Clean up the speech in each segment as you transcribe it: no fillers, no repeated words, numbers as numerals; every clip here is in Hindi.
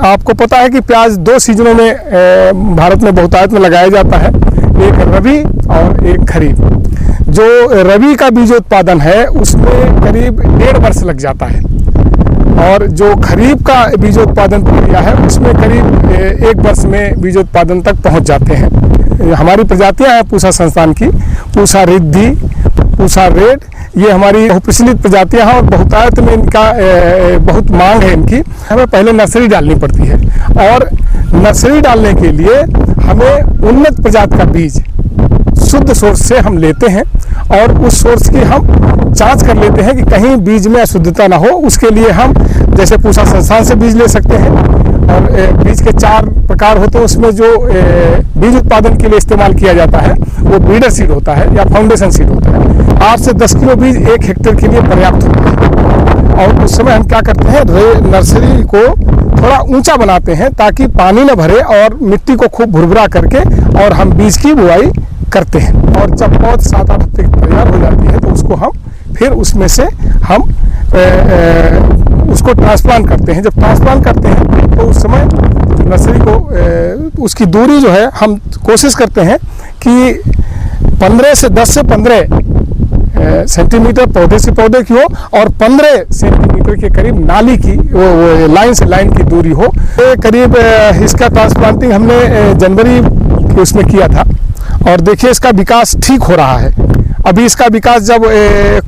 आपको पता है कि प्याज 2 सीजनों में भारत में बहुतायत में लगाया जाता है, एक रबी और एक खरीफ। जो रबी का बीजोत्पादन है उसमें करीब 1.5 वर्ष लग जाता है और जो खरीफ का बीजोत्पादन प्रक्रिया है उसमें करीब 1 वर्ष में बीजोत्पादन तक पहुंच जाते हैं। हमारी प्रजातियां हैं पूसा संस्थान की, पूसा रिद्धि, पूसा रेड, ये हमारी बहुप्रचलित प्रजातियां हैं और बहुतायत में इनका बहुत मांग है इनकी। हमें पहले नर्सरी डालनी पड़ती है और नर्सरी डालने के लिए हमें उन्नत प्रजाति का बीज शुद्ध सोर्स से हम लेते हैं और उस सोर्स की हम जांच कर लेते हैं कि कहीं बीज में अशुद्धता ना हो। उसके लिए हम जैसे पूसा संस्थान से बीज ले सकते हैं और बीज के 4 प्रकार होते हैं। उसमें जो बीज उत्पादन के लिए इस्तेमाल किया जाता है वो ब्रीडर सीड होता है या फाउंडेशन सीड होता है। 8 से 10 किलो बीज 1 हेक्टेयर के लिए पर्याप्त होता है और उस समय हम क्या करते हैं, नर्सरी को थोड़ा ऊंचा बनाते हैं ताकि पानी न भरे और मिट्टी को खूब भुरभुरा करके और हम बीज की बुआई करते हैं। और जब पौध 7-8 हफ्ते की तैयार हो जाती है तो उसको हम फिर उसमें से हम उसको ट्रांसप्लांट करते हैं। जब ट्रांसप्लांट करते हैं तो उस समय नर्सरी को उसकी दूरी जो है हम कोशिश करते हैं कि 10 से 15 सेंटीमीटर पौधे से पौधे की हो और 15 सेंटीमीटर के करीब नाली की वो लाइन से लाइन की दूरी हो। करीब इसका ट्रांसप्लांटिंग हमने जनवरी के उसमें किया था और देखिए इसका विकास ठीक हो रहा है। अभी इसका विकास जब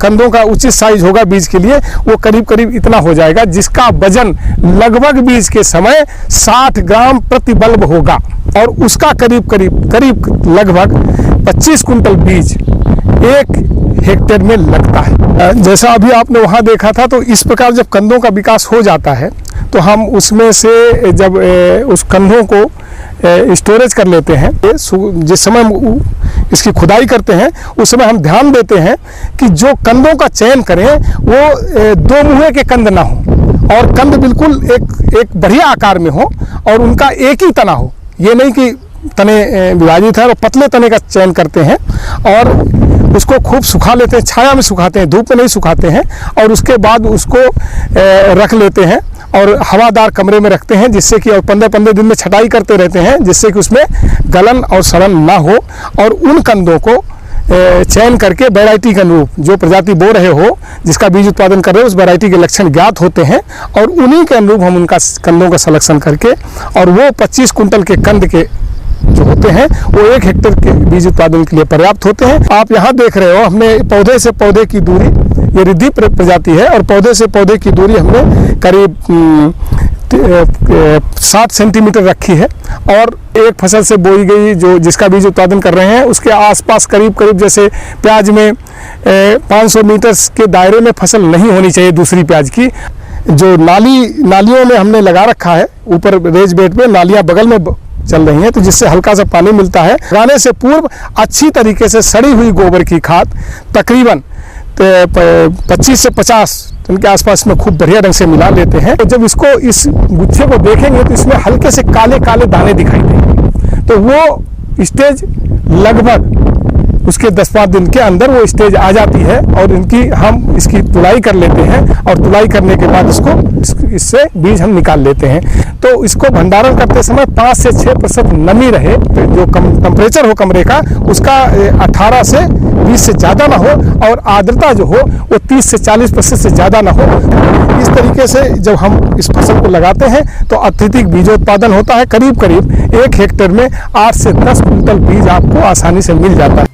कंदों का उचित साइज होगा बीज के लिए वो करीब इतना हो जाएगा जिसका वजन लगभग बीज के समय 60 ग्राम प्रति बल्ब होगा और उसका करीब लगभग 25 कुंटल बीज 1 हेक्टेयर में लगता है। जैसा अभी आपने वहाँ देखा था, तो इस प्रकार जब कंदों का विकास हो जाता है तो हम उसमें से जब उस कंदों को स्टोरेज कर लेते हैं, जिस समय इसकी खुदाई करते हैं उस समय हम ध्यान देते हैं कि जो कंदों का चयन करें वो 2 मुँहे के कंद ना हो और कंद बिल्कुल एक बढ़िया आकार में हो और उनका एक ही तना हो। ये नहीं कि तने विभाजित है और पतले तने का चयन करते हैं और उसको खूब सुखा लेते हैं, छाया में सुखाते हैं, धूप में नहीं सुखाते हैं और उसके बाद उसको रख लेते हैं और हवादार कमरे में रखते हैं जिससे कि और 15-15 दिन में छटाई करते रहते हैं जिससे कि उसमें गलन और सड़न ना हो और उन कंदों को चयन करके वैरायटी के अनुरूप जो प्रजाति बो रहे हो, जिसका बीज उत्पादन कर रहे हो, उस वैरायटी के लक्षण ज्ञात होते हैं और उन्हीं के अनुरूप हम उनका कंदों का सिलेक्शन करके और वो 25 कुंटल के कंद के जो होते हैं वो 1 हेक्टेयर के बीज उत्पादन के लिए पर्याप्त होते हैं। आप यहाँ देख रहे हो हमने पौधे से पौधे की दूरी, ये रिद्धि प्रजाति है और पौधे से पौधे की दूरी हमने करीब 7 सेंटीमीटर रखी है और एक फसल से बोई गई जो जिसका बीज उत्पादन कर रहे हैं उसके आसपास करीब जैसे प्याज में 500 मीटर के दायरे में फसल नहीं होनी चाहिए दूसरी प्याज की। जो नालियों में हमने लगा रखा है, ऊपर रेज बेड पे नालियाँ बगल में चल रही हैं तो जिससे हल्का सा पानी मिलता है। लगाने से पूर्व अच्छी तरीके से सड़ी हुई गोबर की खाद तकरीबन 25 से 50 टन के आसपास में खूब बढ़िया ढंग से मिला लेते हैं। तो जब इसको इस गुच्छे को देखेंगे तो इसमें हल्के से काले दाने दिखाई देंगे, तो वो स्टेज लगभग उसके 10-5 दिन के अंदर वो स्टेज आ जाती है और हम इसकी तुलाई कर लेते हैं और तुलाई करने के बाद इससे बीज हम निकाल लेते हैं। तो इसको भंडारण करते समय 5 से 6% नमी रहे, जो टेम्परेचर हो कमरे का उसका 18 से 20 से ज़्यादा ना हो और आर्द्रता जो हो वो 30 से 40% से ज़्यादा ना हो। इस तरीके से जब हम इस फसल को लगाते हैं तो अत्यधिक बीजोत्पादन होता है। करीब 1 हेक्टेयर में 8 से 10 कुंटल बीज आपको आसानी से मिल जाता है।